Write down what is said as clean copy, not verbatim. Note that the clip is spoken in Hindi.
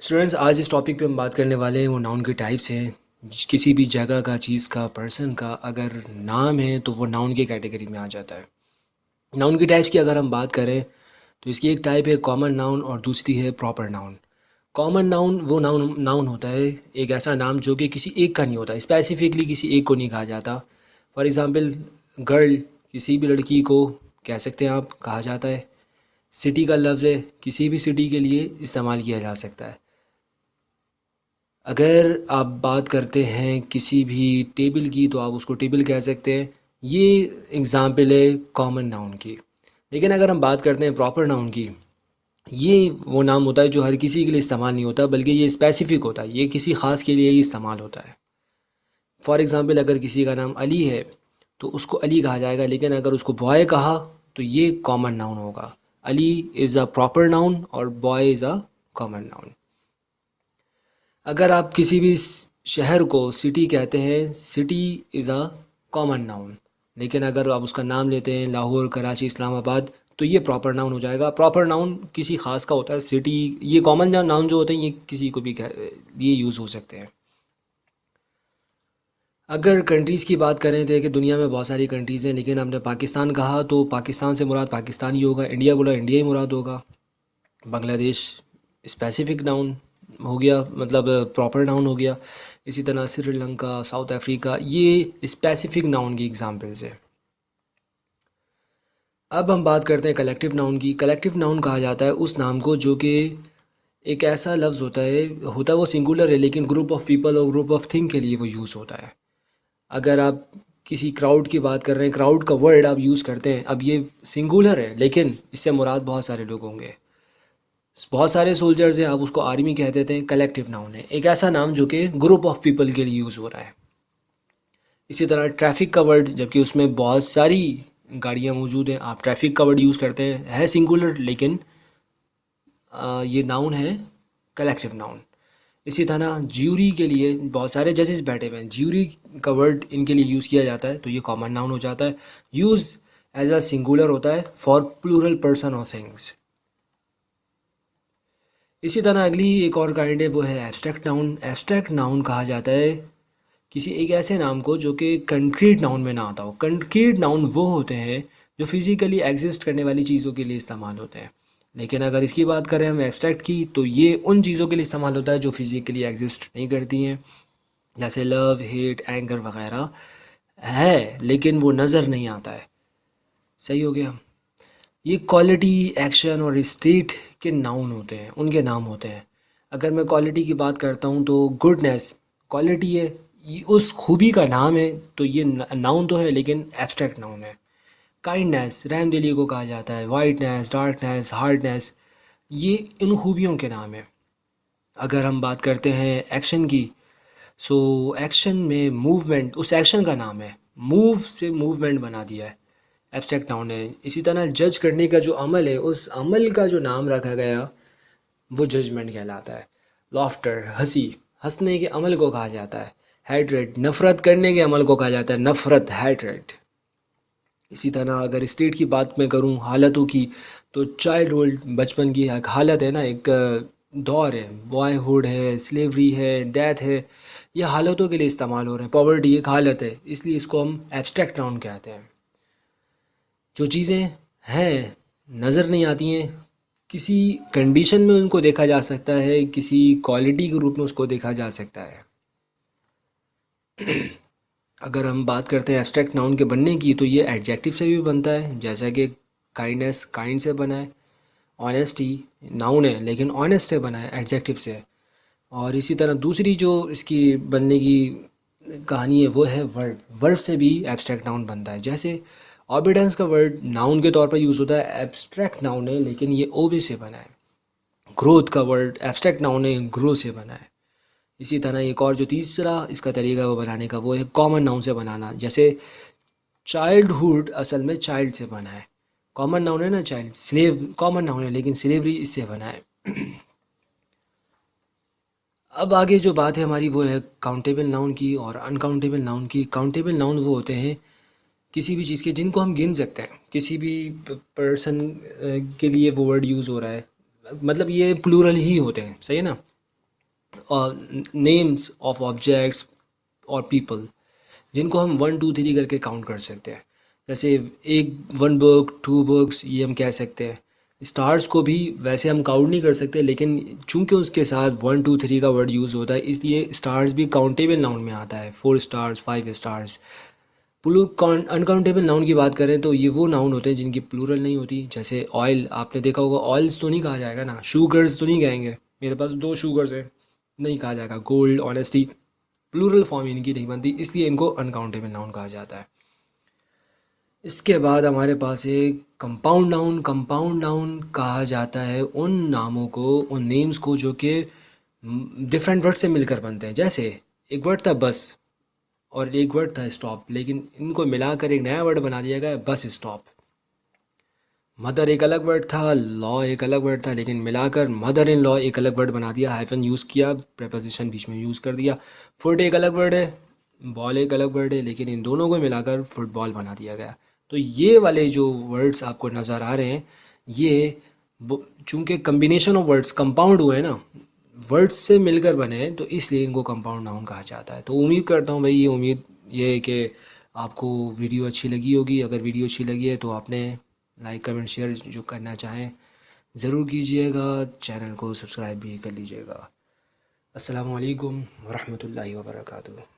स्टूडेंट्स, आज इस टॉपिक पे हम बात करने वाले हैं वो नाउन के टाइप्स हैं। किसी भी जगह का, चीज़ का, पर्सन का अगर नाम है तो वो नाउन की कैटेगरी में आ जाता है। नाउन की टाइप्स की अगर हम बात करें तो इसकी एक टाइप है कॉमन नाउन और दूसरी है प्रॉपर नाउन। कॉमन नाउन वो नाउन नाउन होता है, एक ऐसा नाम जो कि किसी एक का नहीं होता, स्पेसिफिकली किसी एक को नहीं कहा जाता। फॉर एग्ज़ाम्पल, गर्ल किसी भी लड़की को कह सकते हैं आप, कहा जाता है। सिटी का लफ्ज़ है, किसी भी सिटी के लिए इस्तेमाल किया जा सकता है। अगर आप बात करते हैं किसी भी टेबल की तो आप उसको टेबल कह सकते हैं। ये एग्ज़ाम्पल है कॉमन नाउन की। लेकिन अगर हम बात करते हैं प्रॉपर नाउन की, ये वो नाम होता है जो हर किसी के लिए इस्तेमाल नहीं होता, बल्कि ये स्पेसिफ़िक होता है, ये किसी ख़ास के लिए ही इस्तेमाल होता है। फॉर एग्ज़ाम्पल, अगर किसी का नाम अली है तो उसको अली कहा जाएगा, लेकिन अगर उसको बॉय कहा तो ये कॉमन नाउन होगा। Ali is a proper noun और boy is a common noun. अगर आप किसी भी शहर को सिटी कहते हैं, city is a common noun. लेकिन अगर आप उसका नाम लेते हैं लाहौर, कराची, इस्लामाबाद, तो ये प्रॉपर नाउन हो जाएगा। प्रॉपर नाउन किसी ख़ास का होता है, सिटी, ये कॉमन नाउन जो होते हैं ये किसी को भी ये यूज़ हो सकते हैं। अगर कंट्रीज़ की बात करें तो कि दुनिया में बहुत सारी कंट्रीज़ हैं, लेकिन हमने पाकिस्तान कहा तो पाकिस्तान से मुराद पाकिस्तान ही होगा। इंडिया बोला, इंडिया ही मुराद होगा। बांग्लादेश स्पेसिफिक नाउन हो गया, मतलब प्रॉपर नाउन हो गया। इसी तरह श्रीलंका, साउथ अफ्रीका, ये स्पेसिफिक नाउन की एग्जांपल्स है। अब हम बात करते हैं कलेक्टिव नाउन की। कलेक्टिव नाउन कहा जाता है उस नाम को जो कि एक ऐसा लफ्ज़ होता है वो सिंगुलर है, लेकिन ग्रुप ऑफ पीपल और ग्रुप ऑफ थिंग के लिए वो यूज़ होता है। अगर आप किसी क्राउड की बात कर रहे हैं, क्राउड का वर्ड आप यूज़ करते हैं, अब ये सिंगुलर है लेकिन इससे मुराद बहुत सारे लोग होंगे, बहुत सारे सोल्जर्स हैं, आप उसको आर्मी कह देते हैं। कलेक्टिव नाउन है एक ऐसा नाम जो कि ग्रुप ऑफ पीपल के लिए यूज़ हो रहा है। इसी तरह ट्रैफिक का वर्ड, जबकि उसमें बहुत सारी गाड़ियाँ मौजूद हैं, आप ट्रैफिक का वर्ड यूज़ करते हैं, है सिंगुलर लेकिन ये नाउन है, कलेक्टिव नाउन। इसी तरह ज्यूरी के लिए बहुत सारे जजेस बैठे हुए हैं, ज्यूरी का वर्ड इनके लिए यूज़ किया जाता है, तो ये कॉमन नाउन हो जाता है। यूज़ एज अ सिंगुलर होता है for plural person of things. इसी तरह अगली एक और काइंड है, वो है एब्स्ट्रैक्ट नाउन। एब्स्ट्रैक्ट नाउन कहा जाता है किसी एक ऐसे नाम को जो कि कंक्रीट नाउन में ना आता हो। कंक्रीट नाउन वो होते हैं जो फिज़िकली एग्जिस्ट करने वाली चीज़ों के लिए इस्तेमाल होते हैं। लेकिन अगर इसकी बात करें हम एब्स्ट्रैक्ट की, तो ये उन चीज़ों के लिए इस्तेमाल होता है जो फिज़िकली एग्जिस्ट नहीं करती हैं, जैसे लव, हेट, एंगर वगैरह है, लेकिन वो नज़र नहीं आता है। सही हो गया। ये क्वालिटी, एक्शन और स्टेट के नाउन होते हैं, उनके नाम होते हैं। अगर मैं क्वालिटी की बात करता हूँ तो गुडनेस क्वालिटी है, ये उस खूबी का नाम है, तो ये नाउन तो है लेकिन एब्स्ट्रैक्ट नाउन है। काइंडनेस रहमदिली को कहा जाता है। वाइटनेस, डार्कनेस, हार्डनेस, ये इन खूबियों के नाम है। अगर हम बात करते हैं एक्शन की, सो एक्शन में मूवमेंट उस एक्शन का नाम है, मूव से मूवमेंट बना दिया है, एब्स्ट्रैक्ट नाउन है। इसी तरह जज करने का जो अमल है, उस अमल का जो नाम रखा गया वो जजमेंट कहलाता है। लॉफ्टर हंसी, हंसने के अमल को कहा जाता है। हैट्रेड नफ़रत करने के अमल को कहा जाता है, नफ़रत, हैट्रेड। इसी तरह अगर स्टेट की बात मैं करूं, हालतों की, तो चाइल्डहुड बचपन की एक हालत है ना, एक दौर है, बॉयहुड है, स्लेवरी है, डेथ है, ये हालतों के लिए इस्तेमाल हो रहे हैं। पॉवर्टी एक हालत है, इसलिए इसको हम एब्स्ट्रैक्ट नाउन कहते हैं। जो चीज़ें हैं, नज़र नहीं आती हैं, किसी कंडीशन में उनको देखा जा सकता है, किसी क्वालिटी के रूप में उसको देखा जा सकता है। अगर हम बात करते हैं एब्स्ट्रैक्ट नाउन के बनने की, तो ये एडजेक्टिव से भी बनता है, जैसा कि काइंडनेस काइंड से बना है। ऑनेस्टी नाउन है लेकिन ऑनेस्ट से बना है, एडजेक्टिव से। और इसी तरह दूसरी जो इसकी बनने की कहानी है वो है वर्ब। वर्ब से भी एब्स्ट्रैक्ट नाउन बनता है। जैसे ऑबिडेंस का वर्ड नाउन के तौर पर यूज़ होता है, एब्स्ट्रैक्ट नाउन है लेकिन ये ओबे से बना है। ग्रोथ का वर्ड एब्स्ट्रैक्ट नाउन है, ग्रो से बना है। इसी तरह एक और जो तीसरा इसका तरीका है वो बनाने का, वो है कॉमन नाउन से बनाना। जैसे चाइल्डहुड असल में चाइल्ड से बना है, कॉमन नाउन है ना चाइल्ड। स्लेव कॉमन नाउन है लेकिन स्लेवरी इससे बना है। अब आगे जो बात है हमारी वो है काउंटेबल नाउन की और अनकाउंटेबल नाउन की। काउंटेबल नाउन वो होते हैं किसी भी चीज़ के जिनको हम गिन सकते हैं, किसी भी पर्सन के लिए वो वर्ड यूज़ हो रहा है, मतलब ये प्लूरल ही होते हैं, सही है ना। नेम्स ऑफ ऑब्जेक्ट्स और पीपल जिनको हम 1 2 3 करके काउंट कर सकते हैं। जैसे एक 1 बुक 2 बुक्स ये हम कह सकते हैं। स्टार्स को भी वैसे हम काउंट नहीं कर सकते, लेकिन चूंकि उसके साथ 1 2 3 का वर्ड यूज़ होता है इसलिए स्टार्स भी काउंटेबल नाउन में आता है। 4 स्टार्स 5 स्टार्स। अनकाउंटेबल नाउन की बात करें तो ये वो नाउन होते हैं जिनकी प्लूरल नहीं होती। जैसे ऑयल, आपने देखा होगा, ऑयल्स तो नहीं कहा जाएगा ना, शुगर्स तो नहीं कहेंगे, मेरे पास 2 शुगर्स हैं, नहीं कहा जाएगा। गोल्ड, ऑनेस्टी, प्लूरल फॉर्म इनकी नहीं बनती, इसलिए इनको अनकाउंटेबल नाउन कहा जाता है। इसके बाद हमारे पास है कंपाउंड नाउन। कंपाउंड नाउन कहा जाता है उन नामों को, उन नेम्स को जो कि डिफरेंट वर्ड से मिलकर बनते हैं। जैसे एक वर्ड था बस और एक वर्ड था स्टॉप, लेकिन इनको मिलाकर एक नया वर्ड बना दिया गया है बस स्टॉप। मदर एक अलग वर्ड था, लॉ एक अलग वर्ड था, लेकिन मिलाकर मदर इन लॉ एक अलग वर्ड बना दिया, हाइफन यूज़ किया, प्रेपोजिशन बीच में यूज़ कर दिया। फुट एक अलग वर्ड है, बॉल एक अलग वर्ड है, लेकिन इन दोनों को मिलाकर फुटबॉल बना दिया गया। तो ये वाले जो वर्ड्स आपको नज़र आ रहे हैं ये चूँकि कम्बिनेशन ऑफ वर्ड्स कंपाउंड हुए हैं ना, वर्ड्स से मिलकर बने हैं, तो इसलिए इनको कंपाउंड नाउन कहा जाता है। तो उम्मीद करता हूँ भाई, ये है कि आपको वीडियो अच्छी लगी होगी। अगर वीडियो अच्छी लगी है तो आपने लाइक कमेंट शेयर जो करना चाहें ज़रूर कीजिएगा। चैनल को सब्सक्राइब भी कर लीजिएगा। अस्सलामु अलैकुम वरहमतुल्लाहि वबरकातुहू।